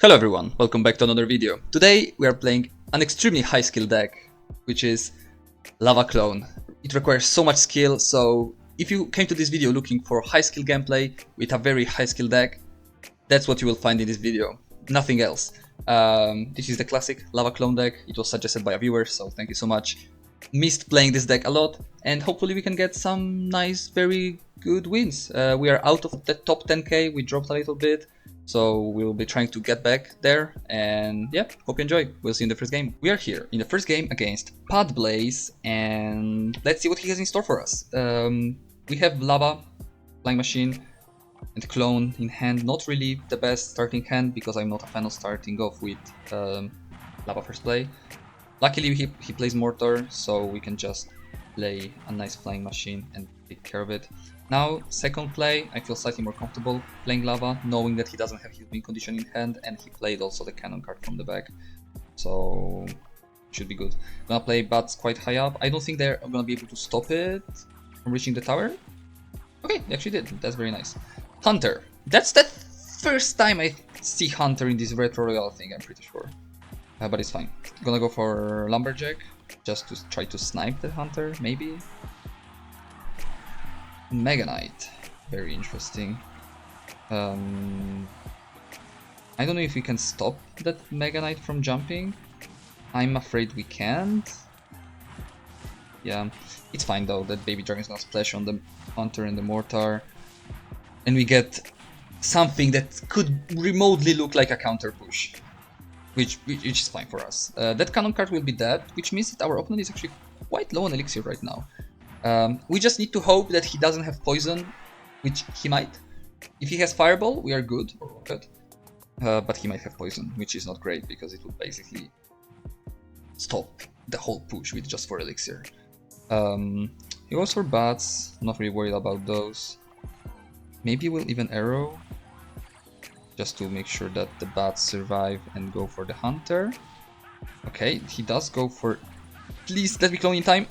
Hello everyone, welcome back to another video. Today we are playing an extremely high skill deck, which is Lava Clone. It requires so much skill, so if you came to this video looking for high skill gameplay with a very high skill deck, that's what you will find in this video, nothing else. This is the classic Lava Clone deck. It was suggested by a viewer, so thank you so much. Missed playing this deck a lot, and hopefully we can get some nice, very good wins. We are out of the top 10k, we dropped a little bit. So we'll be trying to get back there, and yeah, hope you enjoy. We'll see you in the first game. We are here in the first game against Podblaze, and let's see what he has in store for us. We have Lava, Flying Machine, and Clone in hand. Not really the best starting hand, because I'm not a fan of starting off with Lava first play. Luckily he plays Mortar, so we can just play a nice Flying Machine and take care of it. Now, second play, I feel slightly more comfortable playing Lava, knowing that he doesn't have his win condition in hand, and he played also the cannon card from the back, so should be good. Gonna play Bats quite high up. I don't think they're gonna be able to stop it from reaching the tower. Okay, they actually did. That's very nice. Hunter. That's the first time I see Hunter in this retro Royale thing, I'm pretty sure. But it's fine. Gonna go for Lumberjack, just to try to snipe the Hunter, maybe. Mega Knight, very interesting. I don't know if we can stop that Mega Knight from jumping. I'm afraid we can't. Yeah, it's fine though. That Baby Dragon is gonna splash on the Hunter and the Mortar, and we get something that could remotely look like a counter push, which is fine for us. That cannon card will be dead, which means that our opponent is actually quite low on elixir right now. We just need to hope that he doesn't have poison, which he might. If he has fireball, we are good, or rocket. But he might have poison, which is not great, because it would basically stop the whole push with just 4 elixir. He goes for bats, not really worried about those. Maybe we'll even arrow, just to make sure that the bats survive and go for the hunter. Okay, he does go for... Please, let me clone in time.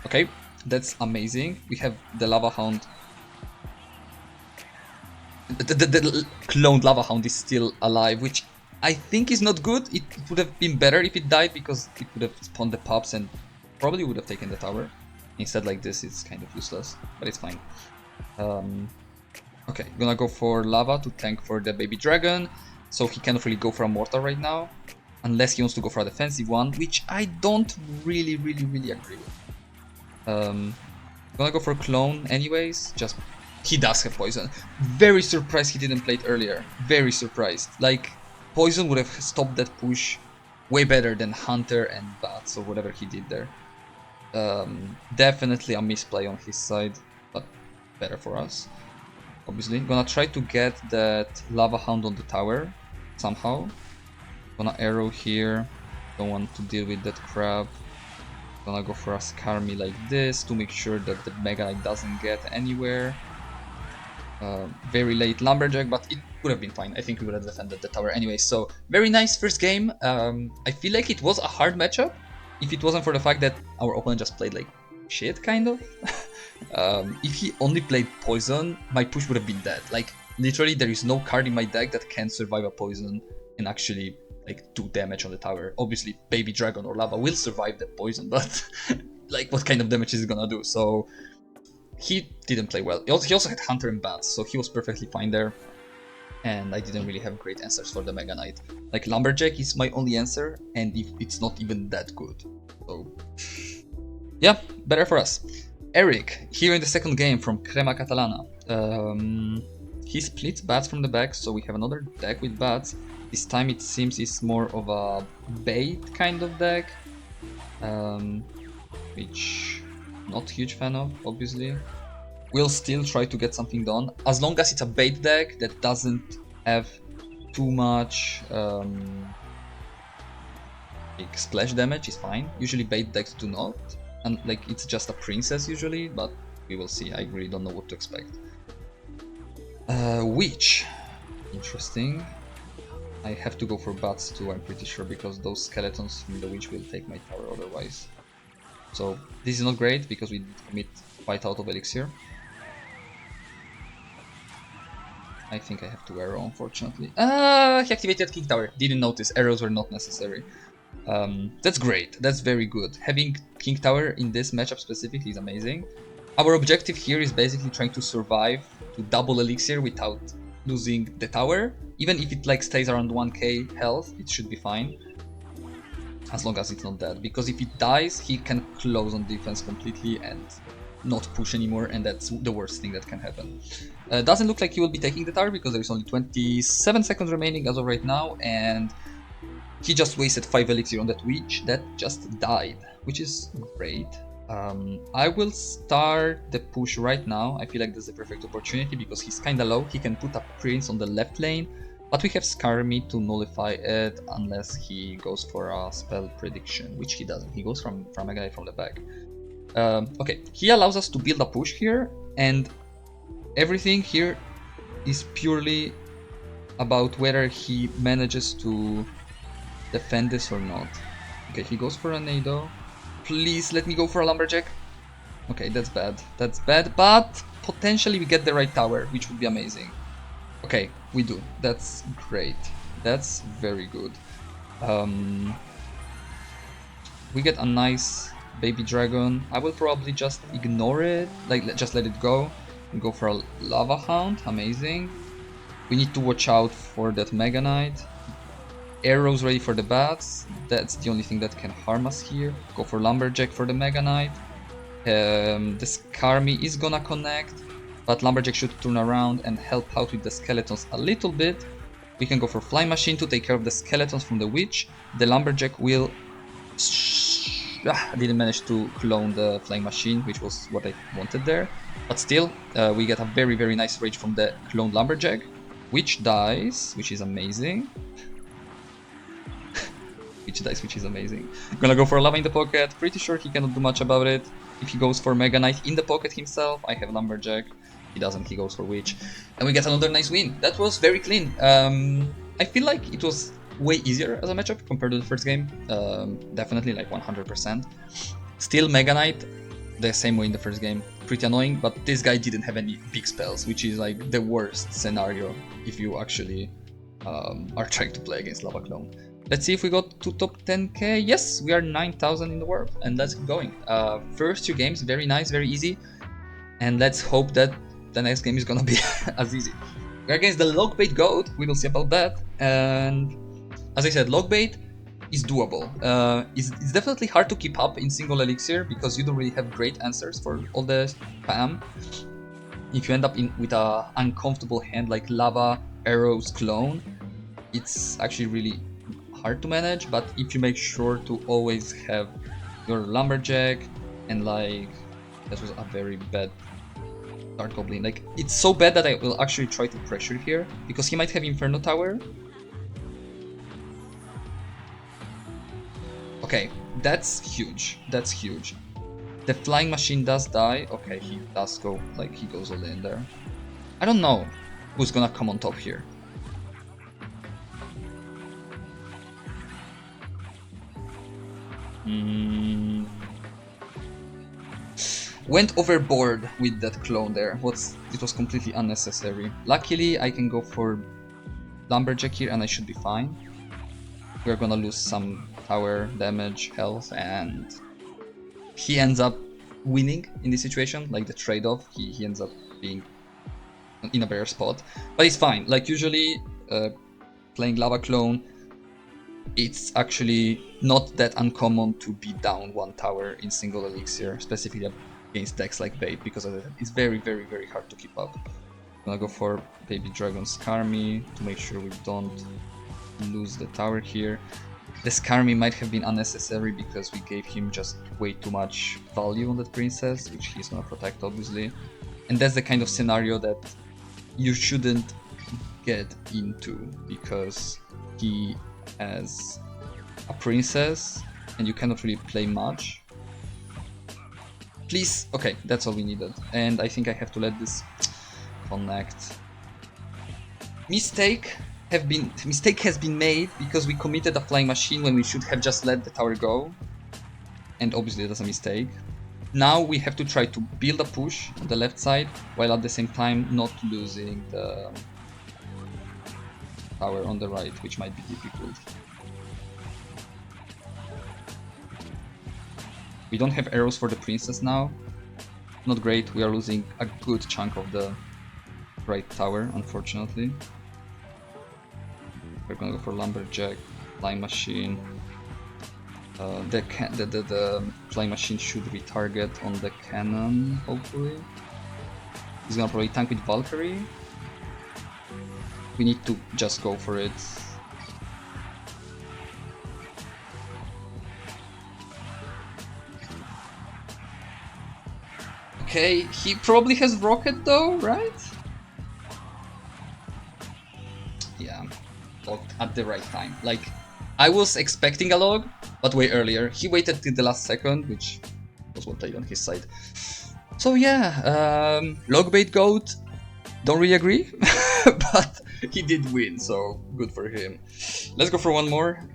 Okay. That's amazing. We have the Lava Hound. The cloned Lava Hound is still alive, which I think is not good. It would have been better if it died, because it would have spawned the pups and probably would have taken the tower. Instead, like this, it's kind of useless, but it's fine. Okay, gonna go for Lava to tank for the Baby Dragon, so he cannot really go for a Mortar right now, unless he wants to go for a defensive one, which I don't really agree with. Gonna go for Clone anyways, just... He does have poison. Very surprised he didn't play it earlier. Very surprised. Like, poison would have stopped that push way better than Hunter and Bats or whatever he did there. Definitely a misplay on his side, but better for us. Obviously, gonna try to get that Lava Hound on the tower somehow. Gonna arrow here. Don't want to deal with that crab. Gonna go for a Skarmy like this to make sure that the Mega Knight doesn't get anywhere. Very late Lumberjack, but it would have been fine. I think we would have defended the tower anyway. So very nice first game. I feel like it was a hard matchup, if it wasn't for the fact that our opponent just played like shit, kind of. If he only played poison, my push would have been dead. Like, literally there is no card in my deck that can survive a poison and actually like 2 damage on the tower. Obviously Baby Dragon or Lava will survive the poison, but like, what kind of damage is it gonna do? So he didn't play well. He also had Hunter and Bats, so he was perfectly fine there, and I didn't really have great answers for the Mega Knight. Like, Lumberjack is my only answer, and if it's not even that good, so yeah, better for us. Eric, here in the second game from Crema Catalana. He splits Bats from the back, so we have another deck with Bats. This time it seems it's more of a bait kind of deck, which I'm not a huge fan of, obviously. We'll still try to get something done, as long as it's a bait deck that doesn't have too much like splash damage is fine. Usually bait decks do not, and like, it's just a princess usually, but we will see. I really don't know what to expect. Witch, interesting. I have to go for bats too, I'm pretty sure, because those skeletons from the witch will take my tower otherwise. So this is not great, because we need to commit quite out of elixir. I think I have to arrow, unfortunately. He activated King Tower. Didn't notice. Arrows were not necessary. That's great. That's very good. Having King Tower in this matchup specifically is amazing. Our objective here is basically trying to survive to double elixir without losing the tower. Even if it like stays around 1k health, it should be fine. As long as it's not dead. Because if it dies, he can close on defense completely and not push anymore, and that's the worst thing that can happen. Doesn't look like he will be taking the tower because there's only 27 seconds remaining as of right now, and he just wasted 5 elixir on that witch that just died, which is great. I will start the push right now. I feel like this is the perfect opportunity because he's kinda low. He can put a prince on the left lane, but we have Skarmy to nullify it unless he goes for a spell prediction, which he doesn't. He goes from Mega Knight from the back. Okay, he allows us to build a push here, and everything here is purely about whether he manages to defend this or not. Okay, he goes for a Nado. Please let me go for a Lumberjack. Okay, that's bad. That's bad, but potentially we get the right tower, which would be amazing. Okay, we do. That's great. That's very good. We get a nice baby dragon. I will probably just ignore it, like just let it go. And go for a Lava Hound. Amazing. We need to watch out for that Mega Knight. Arrows ready for the bats. That's the only thing that can harm us here. Go for Lumberjack for the Mega Knight. The Skarmy is gonna connect, but Lumberjack should turn around and help out with the skeletons a little bit. We can go for Flying Machine to take care of the skeletons from the witch. The Lumberjack will... I didn't manage to clone the Flying Machine, which was what I wanted there. But still, we get a very, very nice rage from the cloned Lumberjack. Which dies, which is amazing. Which is amazing. I'm gonna go for a Lava in the pocket. Pretty sure he cannot do much about it. If he goes for Mega Knight in the pocket himself, I have Lumberjack. He doesn't, he goes for Witch. And we get another nice win. That was very clean. I feel like it was way easier as a matchup compared to the first game. Definitely like 100%. Still Mega Knight, the same way in the first game. Pretty annoying, but this guy didn't have any big spells, which is like the worst scenario if you actually are trying to play against LAVACLONE. Let's see if we got to top 10k. Yes, we are 9,000 in the world, and let's keep going. First 2 games, very nice, very easy, and let's hope that the next game is gonna be as easy. We're against the Logbait Goat, we will see about that, and as I said, Logbait is doable. It's definitely hard to keep up in single elixir because you don't really have great answers for all the spam. If you end up with an uncomfortable hand like Lava, Arrows, Clone, it's actually really hard to manage, but if you make sure to always have your Lumberjack and like... that was a very bad Dark Goblin. Like, it's so bad that I will actually try to pressure here because he might have Inferno Tower. Okay, that's huge. That's huge. The Flying Machine does die. Okay, he does go, like, he goes all in there. I don't know who's gonna come on top here. Went overboard with that clone there. It was completely unnecessary. Luckily, I can go for Lumberjack here and I should be fine. We're gonna lose some tower damage, health, and he ends up winning in this situation. Like the trade-off, he ends up being in a better spot. But it's fine. Like usually, playing LAVACLONE, it's actually not that uncommon to be down 1 tower in single elixir, specifically against decks like Bait, because it's very, very, very hard to keep up. I'm gonna go for Baby Dragon Skarmy to make sure we don't lose the tower here. The Skarmy might have been unnecessary because we gave him just way too much value on that princess, which he's gonna protect obviously. And that's the kind of scenario that you shouldn't get into because he has a princess and you cannot really play much. Please, okay, that's all we needed. And I think I have to let this connect. Mistake has been made because we committed a Flying Machine when we should have just let the tower go. And obviously that's a mistake. Now we have to try to build a push on the left side while at the same time not losing the tower on the right, which might be difficult. We don't have arrows for the princess now. Not great, we are losing a good chunk of the right tower, unfortunately. We're gonna go for lumberjack, flying machine. The flying machine should retarget on the cannon, hopefully. He's gonna probably tank with Valkyrie. We need to just go for it. Okay, he probably has rocket though, right? Yeah, logged at the right time. Like, I was expecting a log, but way earlier. He waited till the last second, which was what played on his side. So yeah, log bait goat, don't really agree, but he did win, so good for him. Let's go for one more.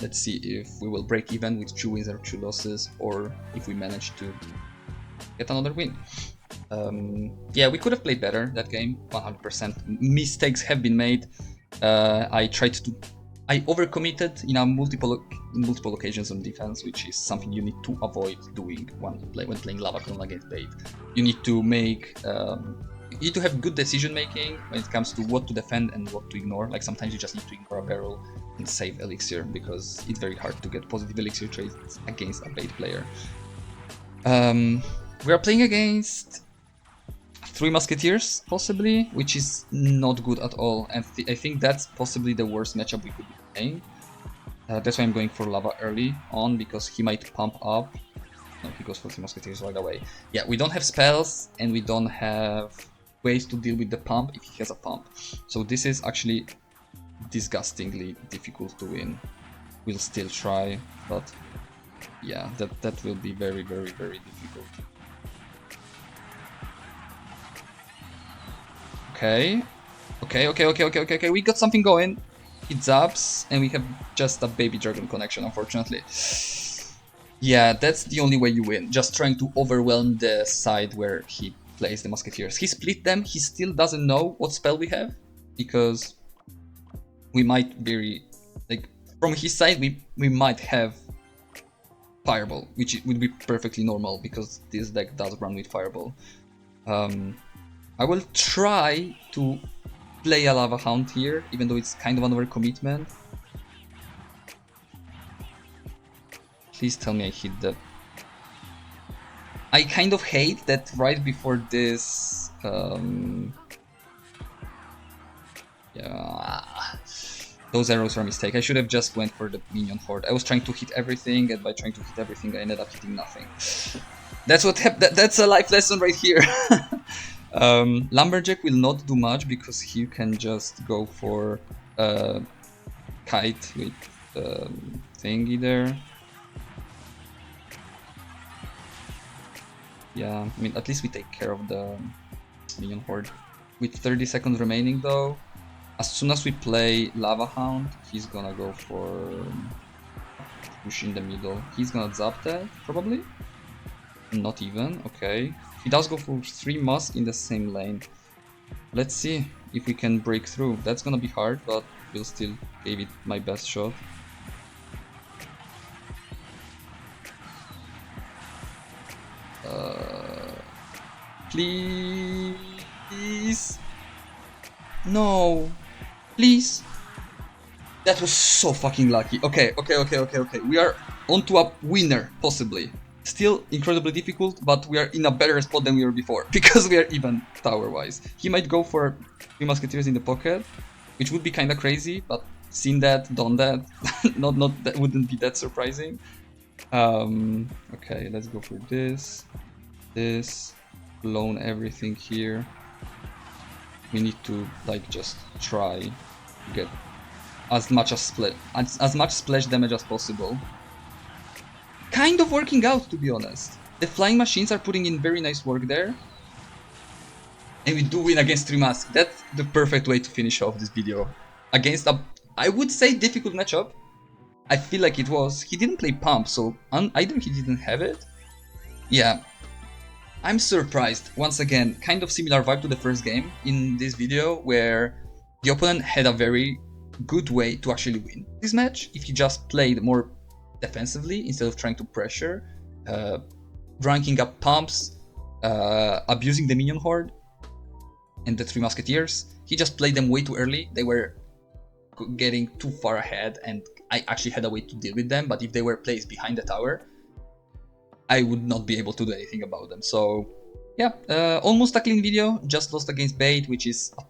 Let's see if we will break even with 2 wins or 2 losses, or if we manage to get another win. Yeah, we could have played better that game, 100%. Mistakes have been made. I overcommitted in multiple occasions on defense, which is something you need to avoid doing when playing LAVACLONE against bait. You need to you need to have good decision making when it comes to what to defend and what to ignore. Like, sometimes you just need to ignore a barrel and save elixir, because it's very hard to get positive elixir trades against a bait player. We are playing against 3 musketeers, possibly, which is not good at all, and I think that's possibly the worst matchup we could be playing. That's why I'm going for Lava early on, because he might pump up. No, he goes for 3 musketeers right away. Yeah, we don't have spells, and we don't have ways to deal with the pump if he has a pump. So this is actually disgustingly difficult to win. We'll still try, but yeah, that will be very, very, very difficult. Okay, we got something going. It zaps, and we have just a baby dragon connection, unfortunately. Yeah, that's the only way you win, just trying to overwhelm the side where he plays the musketeers. He split them, he still doesn't know what spell we have, because we might be, like, from his side we might have Fireball, which would be perfectly normal, because this deck does run with Fireball. I will try to play a Lava Hound here, even though it's kind of an overcommitment. Please tell me I hit that. I kind of hate that right before this... yeah, those arrows are a mistake. I should have just went for the minion horde. I was trying to hit everything, and by trying to hit everything I ended up hitting nothing. That's what happened. That's a life lesson right here. Lumberjack will not do much, because he can just go for kite with thingy there. Yeah, I mean, at least we take care of the minion horde. With 30 seconds remaining though, as soon as we play Lava Hound, he's gonna go for push in the middle. He's gonna zap that, probably? Not even, okay. He does go for 3 mus in the same lane. Let's see if we can break through. That's gonna be hard, but we'll still give it my best shot. Please. No. Please. That was so fucking lucky. Okay. We are onto a winner, possibly. Still incredibly difficult, but we are in a better spot than we were before, because we are even tower-wise. He might go for 3 musketeers in the pocket, which would be kinda crazy, but seen that, done that, that wouldn't be that surprising. Okay, let's go for this, clone everything here. We need to, like, just try to get as much splash damage as possible. Kind of working out, to be honest. The flying machines are putting in very nice work there. And we do win against 3 masks. That's the perfect way to finish off this video. Against a, I would say, difficult matchup. I feel like it was. He didn't play pump, so either he didn't have it. Yeah. I'm surprised. Once again, kind of similar vibe to the first game in this video, where The opponent had a very good way to actually win this match if he just played more defensively instead of trying to pressure, ranking up pumps, abusing the minion horde and the Three Musketeers. He just played them way too early. They were getting too far ahead, and I actually had a way to deal with them, but if they were placed behind the tower, I would not be able to do anything about them. So yeah, almost a clean video, just lost against Bait, which is a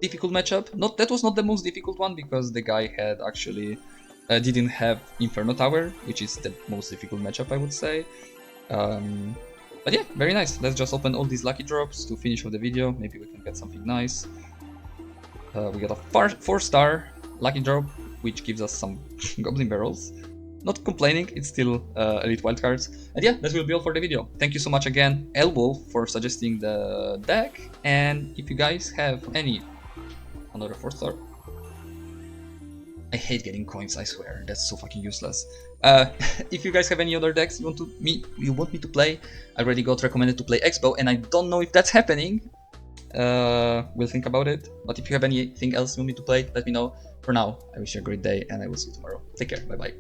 difficult matchup. That was not the most difficult one, because the guy had actually didn't have Inferno Tower, which is the most difficult matchup, I would say. But yeah, very nice. Let's just open all these lucky drops to finish off the video. Maybe we can get something nice. We got a 4-star lucky drop, which gives us some Goblin Barrels. Not complaining, it's still elite wildcards. And yeah, that will be all for the video. Thank you so much again, Elwolf, for suggesting the deck. And if you guys have another 4-star. I hate getting coins, I swear, that's so fucking useless. If you guys have any other decks you want me to play, I already got recommended to play Expo, and I don't know if that's happening. We'll think about it. But if you have anything else you want me to play, let me know. For now, I wish you a great day, and I will see you tomorrow. Take care, bye bye.